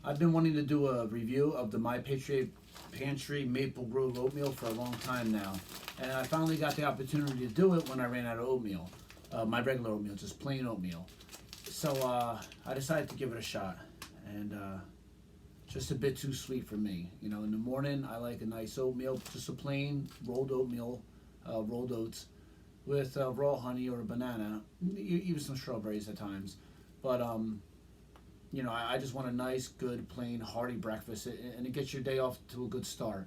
I've been wanting to do a review of the My Patriot Pantry Maple Grove Oatmeal for a long time now. And I finally got the opportunity to do it when I ran out of oatmeal. My regular oatmeal, just plain oatmeal. So I decided to give it a shot. And just a bit too sweet for me. You know, in the morning I like a nice oatmeal, just a plain rolled oatmeal, rolled oats with raw honey or a banana, even some strawberries at times. But you know, I just want a nice, good, plain, hearty breakfast, and it gets your day off to a good start.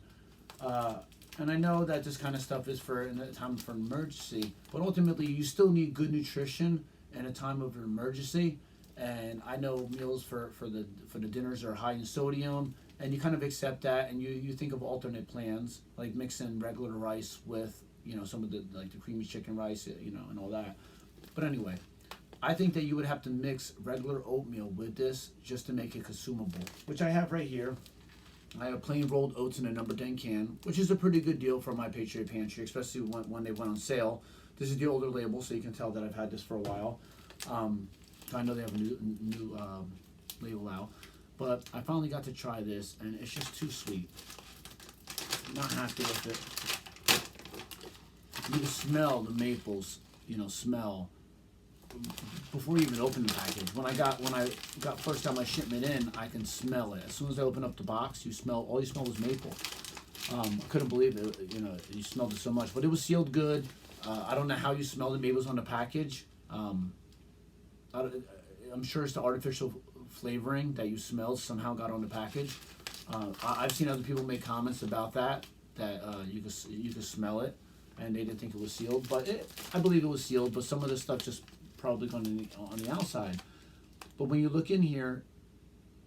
And I know that this kind of stuff is for in a time for an emergency, but ultimately you still need good nutrition in a time of an emergency. And I know meals for the dinners are high in sodium, and you kind of accept that, and you think of alternate plans like mixing regular rice with, you know, some of the like the creamy chicken rice, you know, and all that. But anyway, I think that you would have to mix regular oatmeal with this just to make it consumable, which I have right here. I have plain rolled oats in a number 10 can, which is a pretty good deal for My Patriot Pantry, especially when they went on sale. This is the older label, so you can tell that I've had this for a while. I know they have a new label out, but I finally got to try this, and it's just too sweet. Not happy with it. You can smell the maples, you know, smell before you even open the package. When I got first got my shipment in, I can smell it. As soon as I open up the box, all you smell was maple. I couldn't believe it. You know, you smelled it so much, but it was sealed good. I don't know how you smell the maples on the package. I'm sure it's the artificial flavoring that you smelled somehow got on the package. I've seen other people make comments about that you could smell it, and they didn't think it was sealed. But I believe it was sealed. But some of the stuff just probably gone on the outside. But when you look in here,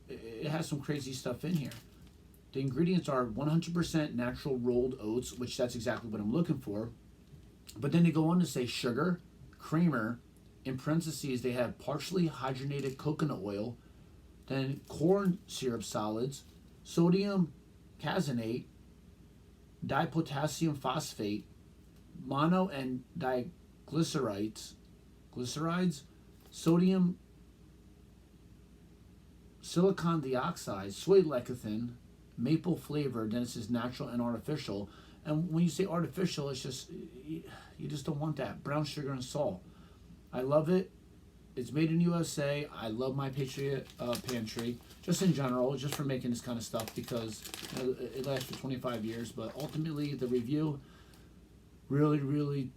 it has some crazy stuff in here. The ingredients are 100% natural rolled oats, which that's exactly what I'm looking for. But then they go on to say sugar, creamer. In parentheses, they have partially hydrogenated coconut oil, then corn syrup solids, sodium caseinate, dipotassium phosphate, mono and diglycerides, sodium silicon dioxide, soy lecithin, maple flavor. Then it says natural and artificial. And when you say artificial, it's just you just don't want that. Brown sugar and salt. I love it. It's made in USA. I love My Patriot Pantry, just in general, just for making this kind of stuff, because you know, it lasts for 25 years. But ultimately, the review, really, really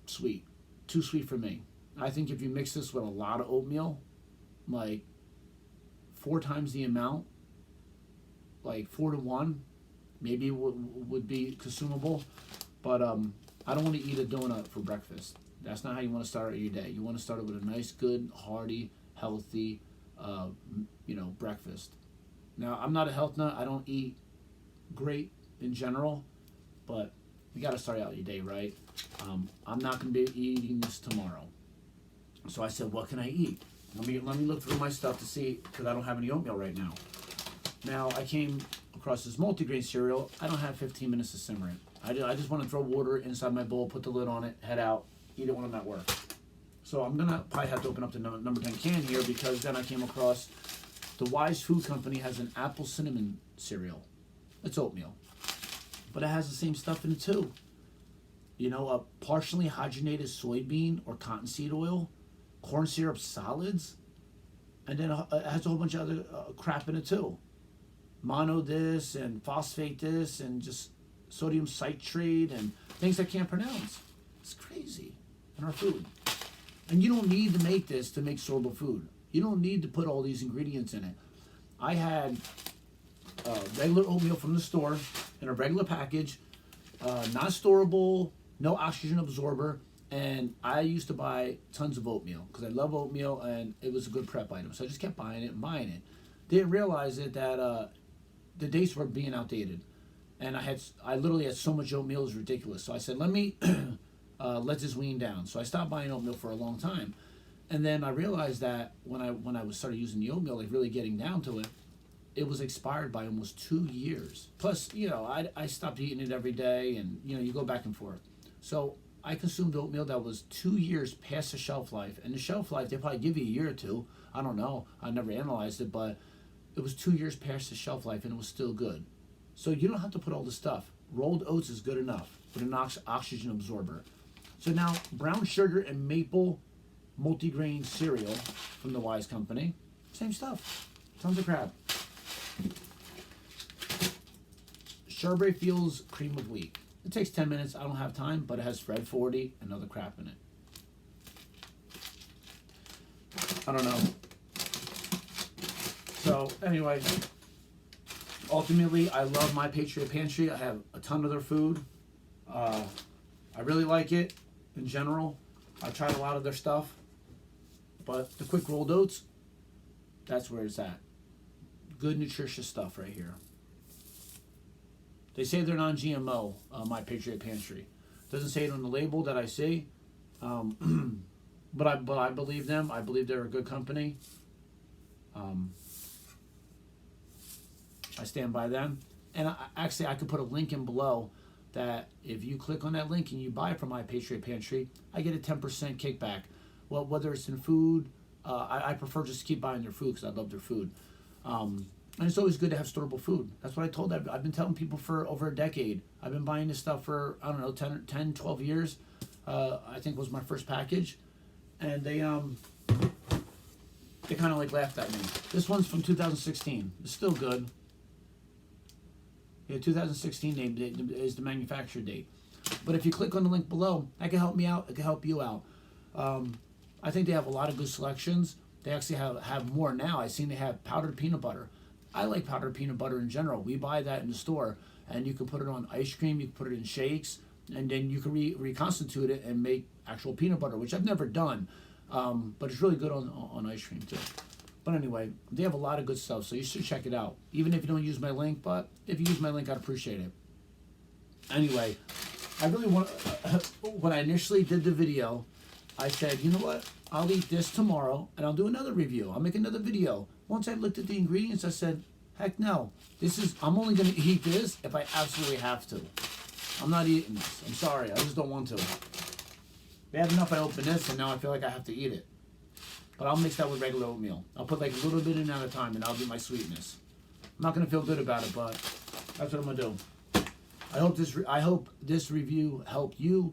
sweet. Too sweet for me. I think if you mix this with a lot of oatmeal, like 4 times the amount, like 4 to 1, maybe it would be consumable. But I don't want to eat a donut for breakfast. That's not how you want to start your day. You want to start it with a nice, good, hearty, healthy, you know, breakfast. Now, I'm not a health nut. I don't eat great in general, but you got to start out your day right. I'm not going to be eating this tomorrow. So I said, what can I eat? Let me look through my stuff to see, because I don't have any oatmeal right now. Now, I came across this multigrain cereal. I don't have 15 minutes to simmer it. I just want to throw water inside my bowl, put the lid on it, head out, eat it when I'm at work. So I'm gonna probably have to open up the number 10 can here, because then I came across the Wise Food Company has an apple cinnamon cereal. It's oatmeal, but it has the same stuff in it too. You know, a partially hydrogenated soybean or cottonseed oil, corn syrup solids, and then it has a whole bunch of other crap in it too. Mono this and phosphate this and just sodium citrate and things I can't pronounce. It's crazy in our food. And you don't need to make this to make storable food. You don't need to put all these ingredients in it. I had regular oatmeal from the store in a regular package, not storable, no oxygen absorber, and I used to buy tons of oatmeal because I love oatmeal and it was a good prep item. So I just kept buying it and buying it. Didn't realize it that the dates were being outdated, and I literally had so much oatmeal, it was ridiculous. So I said, let me let this wean down. So I stopped buying oatmeal for a long time, and then I realized that when I was started using the oatmeal, like really getting down to it, it was expired by almost 2 years. Plus, you know, I stopped eating it every day, and you know, you go back and forth. So I consumed oatmeal that was 2 years past the shelf life, and the shelf life they probably give you a year or two. I don't know. I never analyzed it, but it was 2 years past the shelf life and it was still good. So you don't have to put all the stuff. Rolled oats is good enough with an oxygen absorber. So now brown sugar and maple multigrain cereal from the Wise Company. Same stuff. Tons of crap. Strawberry Fields cream of wheat. It takes 10 minutes. I don't have time, but it has Fred 40 and other crap in it. I don't know. So anyway, ultimately, I love My Patriot Pantry. I have a ton of their food. I really like it in general. I've tried a lot of their stuff. But the quick rolled oats, that's where it's at. Good, nutritious stuff right here. They say they're non-GMO, My Patriot Pantry. Doesn't say it on the label that I see. But I believe them. I believe they're a good company. I stand by them. And actually, I could put a link in below that if you click on that link and you buy from My Patriot Pantry, I get a 10% kickback. Well, whether it's in food, I prefer just to keep buying their food because I love their food. And it's always good to have storable food. That's what I told them. I've been telling people for over a decade. I've been buying this stuff for, I don't know, 10, 12 years. I think was my first package. And they kind of like laughed at me. This one's from 2016. It's still good. Yeah, 2016 date is the manufacturer date. But if you click on the link below, that can help me out. It can help you out. I think they have a lot of good selections. They actually have more now. I've seen they have powdered peanut butter. I like powdered peanut butter in general. We buy that in the store, and you can put it on ice cream. You can put it in shakes, and then you can reconstitute it and make actual peanut butter, which I've never done. But it's really good on ice cream too. But anyway, they have a lot of good stuff, so you should check it out. Even if you don't use my link, but if you use my link, I'd appreciate it. Anyway, I really want. When I initially did the video, I said, you know what? I'll eat this tomorrow, and I'll do another review. I'll make another video. Once I looked at the ingredients, I said, heck no. I'm only going to eat this if I absolutely have to. I'm not eating this. I'm sorry. I just don't want to. Bad enough I opened this, and now I feel like I have to eat it. But I'll mix that with regular oatmeal. I'll put like a little bit in at a time, and I'll do my sweetness. I'm not going to feel good about it, but that's what I'm going to do. I hope this review helped you.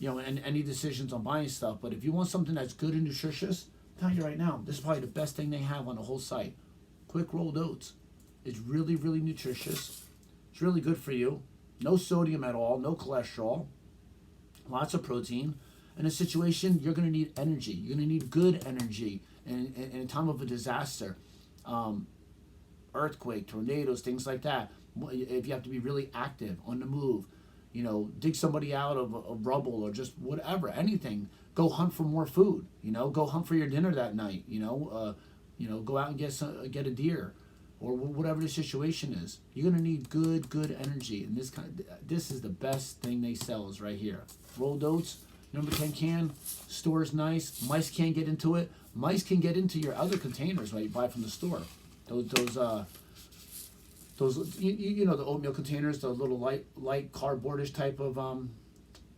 And any decisions on buying stuff. But if you want something that's good and nutritious, I'm telling you right now, this is probably the best thing they have on the whole site. Quick rolled oats. It's really, really nutritious. It's really good for you. No sodium at all. No cholesterol. Lots of protein. In a situation, you're going to need energy. You're going to need good energy in a time of a disaster. Earthquake, tornadoes, things like that. If you have to be really active, on the move. Dig somebody out of rubble or just whatever, anything. Go hunt for more food. Go hunt for your dinner that night. Go out and get a deer, or whatever the situation is. You're gonna need good energy, and this is the best thing they sell is right here. Rolled oats, number 10 can. Store's nice. Mice can't get into it. Mice can get into your other containers that you buy from the store. Those the oatmeal containers, the little light cardboardish type of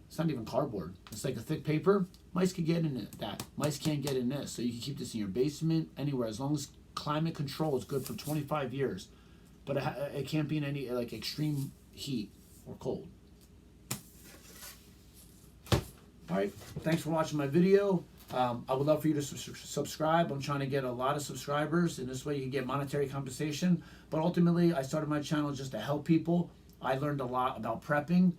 it's not even cardboard. It's like a thick paper. Mice can get in that. Mice can't get in this. So you can keep this in your basement, anywhere, as long as climate control is good for 25 years. But it can't be in any like extreme heat or cold. All right, thanks for watching my video. I would love for you to subscribe. I'm trying to get a lot of subscribers, and this way you can get monetary compensation. But ultimately, I started my channel just to help people. I learned a lot about prepping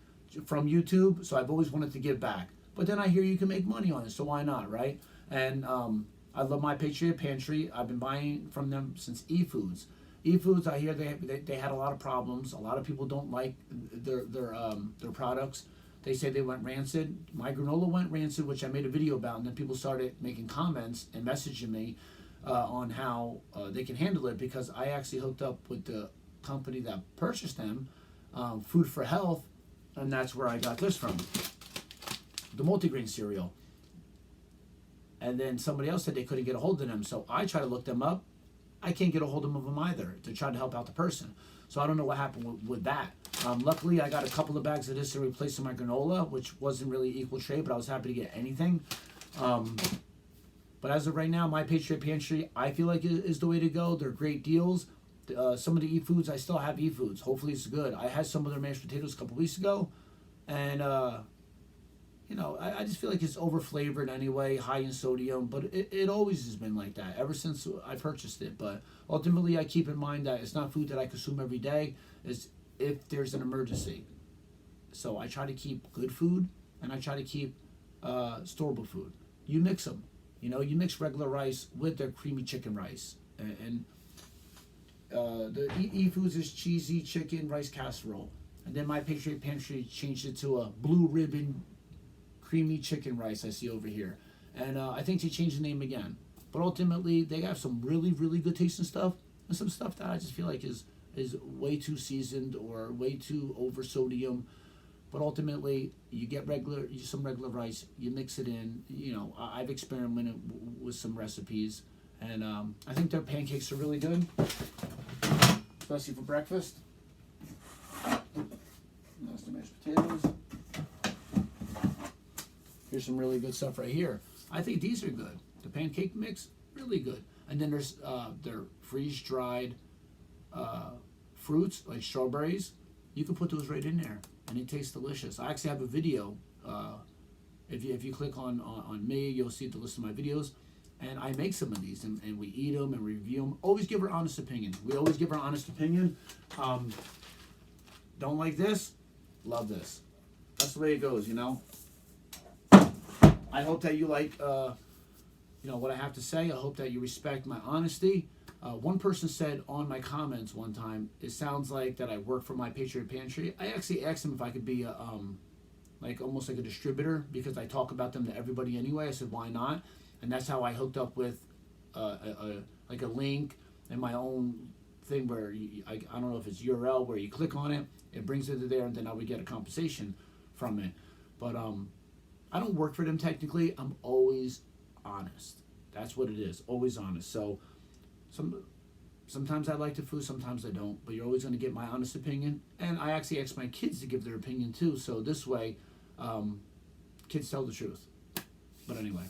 from YouTube, so I've always wanted to give back. But then I hear you can make money on it, so why not, right? And I love My Patriot Pantry. I've been buying from them since eFoods. eFoods, I hear they had a lot of problems. A lot of people don't like their products. They say they went rancid. My granola went rancid, which I made a video about, and then people started making comments and messaging me on how they can handle it, because I actually hooked up with the company that purchased them, Food for Health, and that's where I got this from, the multigrain cereal. And then somebody else said they couldn't get a hold of them, so I tried to look them up. I can't get a hold of them either to try to help out the person. So I don't know what happened with that. Luckily, I got a couple of bags of this to replace my granola, which wasn't really equal trade, but I was happy to get anything. But as of right now, My Patriot Pantry, I feel like is the way to go. They're great deals. Some of the e-foods, I still have e-foods. Hopefully it's good. I had some of their mashed potatoes a couple weeks ago, and I just feel like it's over flavored anyway, high in sodium, but it always has been like that ever since I purchased it. But ultimately, I keep in mind that it's not food that I consume every day. It's if there's an emergency. So I try to keep good food, and I try to keep storable food. You mix them. You mix regular rice with their creamy chicken rice. And the e-foods is cheesy chicken rice casserole. And then My Patriot Pantry changed it to a blue ribbon creamy chicken rice I see over here. And I think they changed the name again. But ultimately, they have some really, really good tasting stuff, and some stuff that I just feel like is way too seasoned or way too over sodium. But ultimately, you get some regular rice, you mix it in. I've experimented with some recipes, and I think their pancakes are really good, especially for breakfast. That's the mashed potatoes. Here's some really good stuff right here. I think these are good. The pancake mix, really good. And then there's their freeze-dried fruits, like strawberries. You can put those right in there, and it tastes delicious. I actually have a video. If you click on me, you'll see the list of my videos. And I make some of these, and we eat them and review them. Always give our honest opinion. We always give our honest opinion. Don't like this, love this. That's the way it goes, I hope that you like, what I have to say. I hope that you respect my honesty. One person said on my comments one time, it sounds like that I work for My Patriot Pantry. I actually asked them if I could be almost like a distributor, because I talk about them to everybody anyway. I said, why not? And that's how I hooked up with a link and my own thing where I don't know if it's URL where you click on it, it brings it to there, and then I would get a compensation from it. But I don't work for them technically. I'm always honest. That's what it is. Always honest. So sometimes I like the food, sometimes I don't. But you're always going to get my honest opinion. And I actually ask my kids to give their opinion too. So this way, kids tell the truth. But anyway.